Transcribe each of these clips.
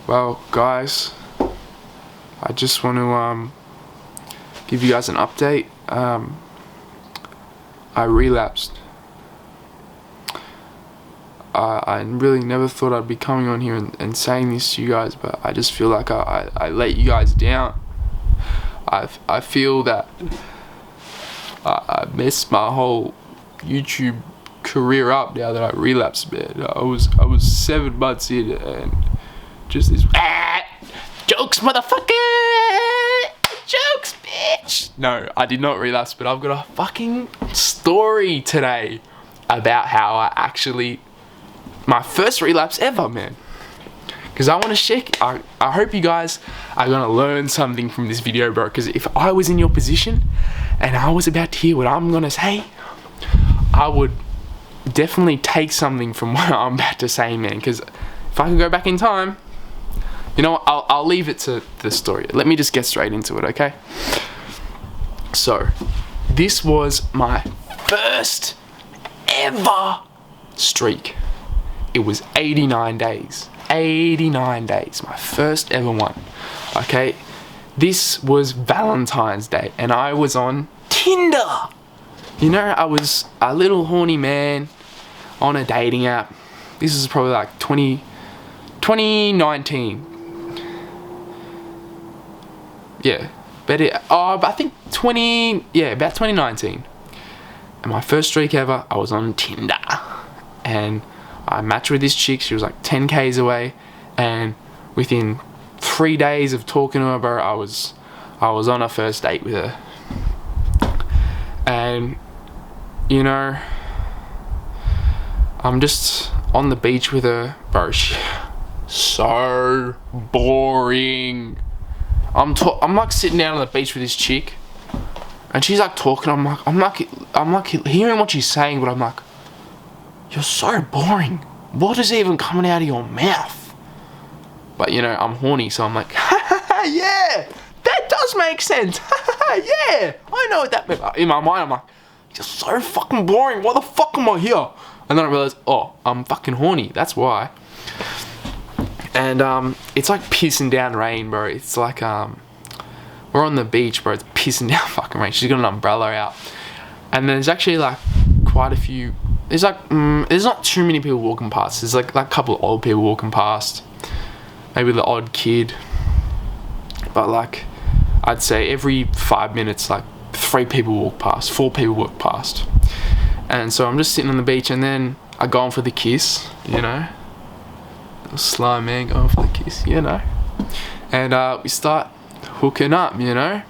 Well, guys, I just want to give you guys an update. I relapsed. I really never thought I'd be coming on here and saying this to you guys, but I just feel like I let you guys down. I feel that I messed my whole YouTube career up now that I relapsed, man. I was 7 months in and just this jokes, motherfucker, jokes, bitch. No, I did not relapse, but I've got a fucking story today about how I actually, my first relapse ever, man. Because I want to check. I hope you guys are going to learn something from this video, bro. Because if I was in your position and I was about to hear what I'm going to say, I would definitely take something from what I'm about to say, man. Because if I could go back in time, you know what, I'll leave it to the story. Let me just get straight into it, okay? So, this was my first ever streak. It was 89 days. 89 days, my first ever one. Okay, this was Valentine's Day and I was on Tinder. You know, I was a little horny man on a dating app. This is probably like 2019. Yeah, but I think about 2019. And my first streak ever, I was on Tinder. And I matched with this chick. She was like 10 k's away, and within 3 days of talking to her, bro, I was on a first date with her. And you know, I'm just on the beach with her, bro. So boring. I'm like sitting down on the beach with this chick, and she's like talking. I'm like hearing what she's saying, but I'm like, you're so boring. What is even coming out of your mouth? But you know, I'm horny, so I'm like, yeah, that does make sense. Yeah, I know what that means. In my mind, I'm like, you're so fucking boring. Why the fuck am I here? And then I realized, oh, I'm fucking horny. That's why. And it's like pissing down rain, bro. It's like we're on the beach, bro. It's pissing down fucking rain. She's got an umbrella out, and there's actually like quite a few. There's like there's not too many people walking past. There's like a couple of old people walking past, maybe the odd kid. But like, I'd say every 5 minutes, like 3 people walk past, 4 people walk past. And so I'm just sitting on the beach, and then I go on for the kiss, you know. Little sly man going for the kiss, you know. And we start hooking up, you know.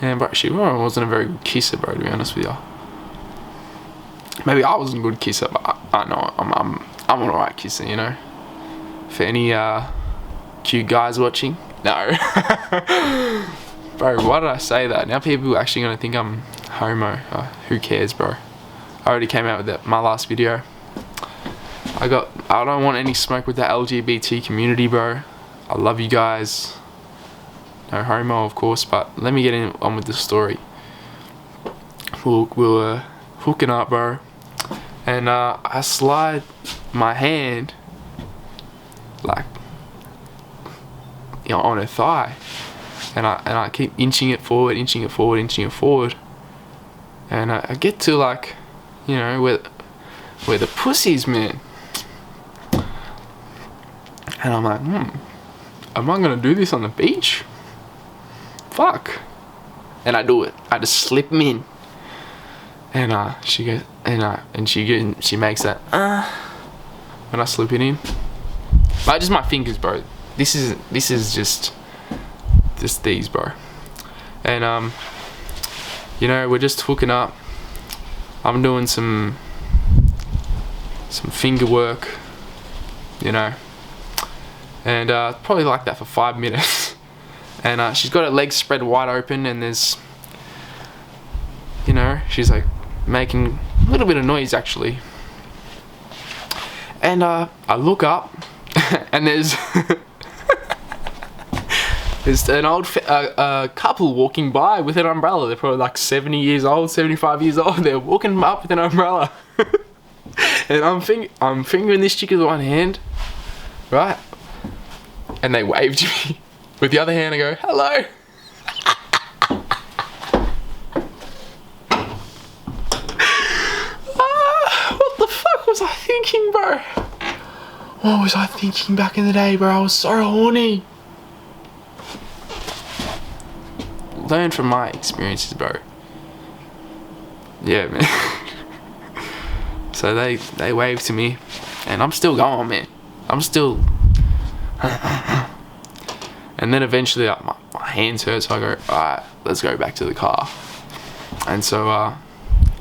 And bro, she wasn't a very good kisser, bro, to be honest with you. Maybe I wasn't a good kisser, but I know I'm an alright kisser, you know. For any cute guys watching, no. Bro, why did I say that? Now people are actually gonna think I'm homo. Who cares, bro? I already came out with that my last video. I don't want any smoke with the LGBT community, bro. I love you guys. No homo, of course, but let me get on with the story. We were hooking up, bro, and I slide my hand, like, you know, on her thigh, and I keep inching it forward, and I get to, like, you know, where the pussy's, man, and I'm like, am I gonna do this on the beach? Fuck. And I do it. I just slip him in, and she goes, and she makes that when I slip it in. But just my fingers, bro. This is just these, bro. And you know, we're just hooking up. I'm doing some finger work, you know, and probably like that for 5 minutes. And she's got her legs spread wide open, and there's, you know, she's like making a little bit of noise actually. And I look up, and there's there's an old couple walking by with an umbrella. They're probably like 70 years old, 75 years old. They're walking up with an umbrella. And I'm fingering this chick with one hand, right? And they waved to me. With the other hand, I go, hello. What the fuck was I thinking, bro? What was I thinking back in the day, bro? I was so horny. Learn from my experiences, bro. Yeah, man. So they waved to me, and I'm still going, man. I'm still. And then eventually, my hands hurt, so I go, alright, let's go back to the car. And so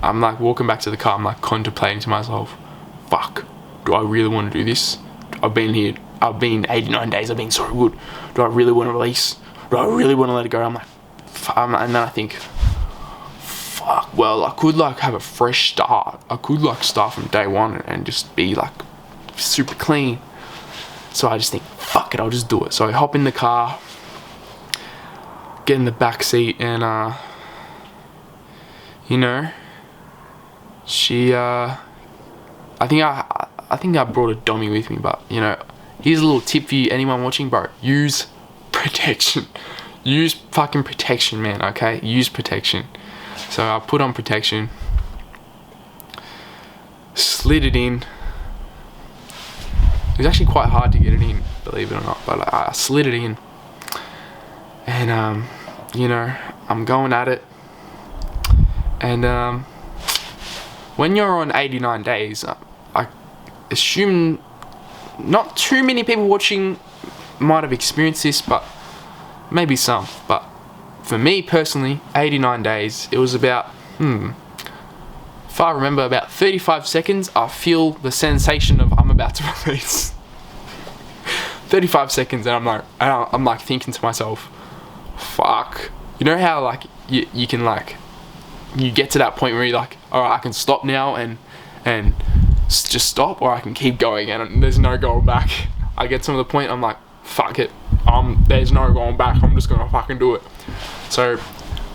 I'm like walking back to the car. I'm like contemplating to myself, fuck, do I really want to do this? I've been 89 days. I've been so good. Do I really want to release? Do I really want to let it go? I'm like, and then I think, fuck, well, I could like have a fresh start. I could like start from day one and just be like super clean. So I just think, fuck it, I'll just do it. So I hop in the car, get in the back seat, and you know, she I think I brought a dummy with me, but you know, here's a little tip for you, anyone watching, bro. Use protection. Use fucking protection, man, okay? Use protection. So I put on protection, slid it in. It was actually quite hard to get it in, believe it or not, but I slid it in. And you know, I'm going at it. And when you're on 89 days, I assume not too many people watching might have experienced this, but maybe some. But for me personally, 89 days, it was about, if I remember, about 35 seconds, I feel the sensation of I'm about to release. 35 seconds, and I'm like thinking to myself, fuck. You know how like you can like, you get to that point where you're like, alright, I can stop now and just stop, or I can keep going and there's no going back. I get to the point, I'm like, fuck it, there's no going back, I'm just gonna fucking do it. So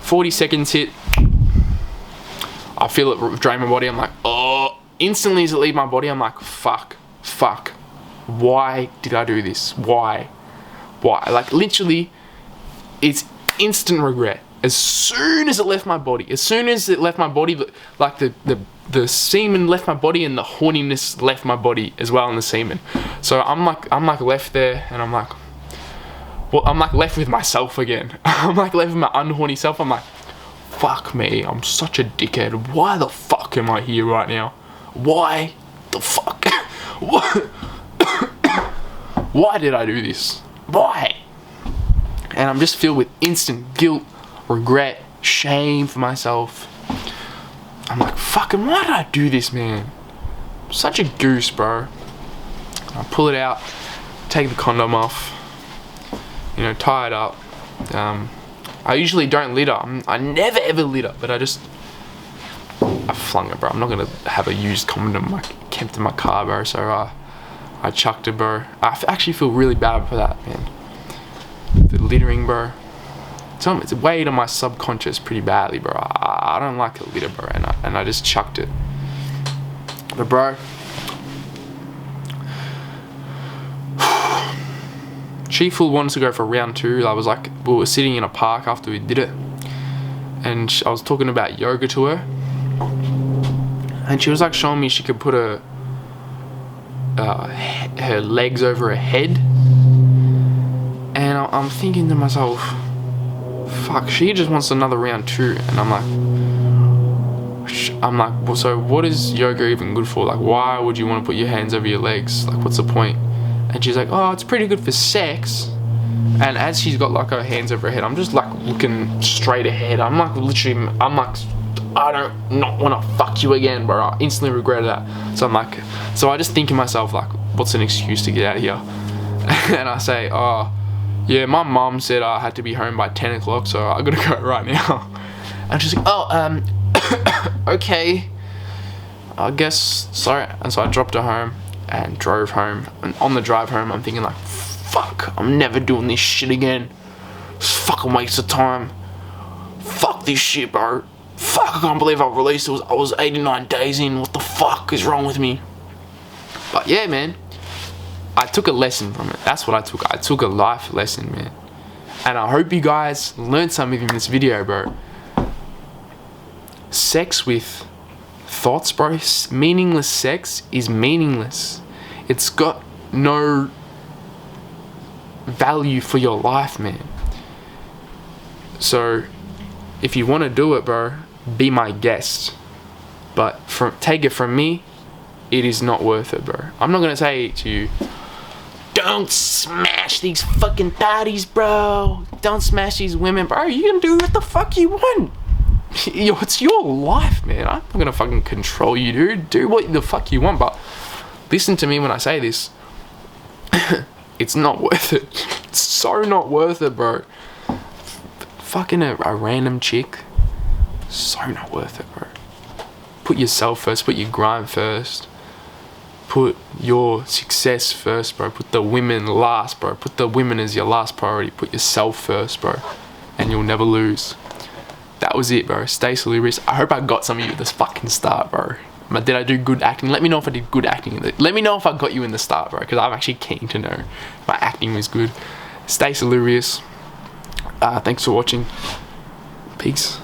40 seconds hit, I feel it drain my body. I'm like, oh, instantly as it leave my body, I'm like, fuck, why did I do this? Why? Like literally, it's instant regret. As soon as it left my body, like the semen left my body and the horniness left my body as well in the semen. So I'm like left there, and I'm like left with myself again. I'm like left with my unhorny self. I'm like, fuck me, I'm such a dickhead. Why the fuck am I here right now? Why the fuck? Why did I do this? Why? And I'm just filled with instant guilt, regret, shame for myself. I'm like, fucking, why did I do this, man? I'm such a goose, bro. I pull it out, take the condom off, you know, tie it up. I usually don't litter. I never ever litter, but I flung it, bro. I'm not gonna have a used condom like kept in my car, bro. So I chucked it, bro. I actually feel really bad for that, man. The littering, bro. It's weighed on my subconscious pretty badly, bro. I don't like a litter, bro, and I just chucked it. But bro, she full wanted to go for round 2. I was like, we were sitting in a park after we did it, and I was talking about yoga to her, and she was like showing me she could put her legs over her head, and I'm thinking to myself, fuck, she just wants another round 2, and I'm like, well, so what is yoga even good for? Like, why would you want to put your hands over your legs? Like, what's the point? And she's like, oh, it's pretty good for sex. And as she's got like her hands over her head, I'm just like looking straight ahead. I'm like, I don't not want to fuck you again, bro. I instantly regretted that. So I just think to myself, like, what's an excuse to get out of here? And I say, oh, yeah, my mom said I had to be home by 10 o'clock, so I gotta go right now. And she's like, oh, okay, I guess, sorry. And so I dropped her home and drove home. And on the drive home, I'm thinking like, fuck, I'm never doing this shit again. It's a fucking waste of time. Fuck this shit, bro. Fuck, I can't believe I released it. I was 89 days in. What the fuck is wrong with me? But yeah, man, I took a lesson from it. That's what I took. I took a life lesson, man. And I hope you guys learned something from this video, bro. Sex with thoughts, bro. Meaningless sex is meaningless. It's got no value for your life, man. So if you want to do it, bro, be my guest. But take it from me, it is not worth it, bro. I'm not gonna say to you, don't smash these fucking thotties, bro. Don't smash these women, bro. You can do what the fuck you want. It's your life, man. I'm not gonna fucking control you, dude. Do what the fuck you want, but listen to me when I say this. It's not worth it. It's so not worth it, bro. Fucking a random chick, so not worth it, bro. Put yourself first. Put your grind first. Put your success first, bro. Put the women last, bro. Put the women as your last priority. Put yourself first, bro, and you'll never lose. That was it, bro. Stay salubrious. I hope I got some of you at this fucking start, bro. Did I do good acting? Let me know if I did good acting. Let me know if I got you in the start, bro, because I'm actually keen to know if my acting was good. Stay salubrious. Thanks for watching. Peace.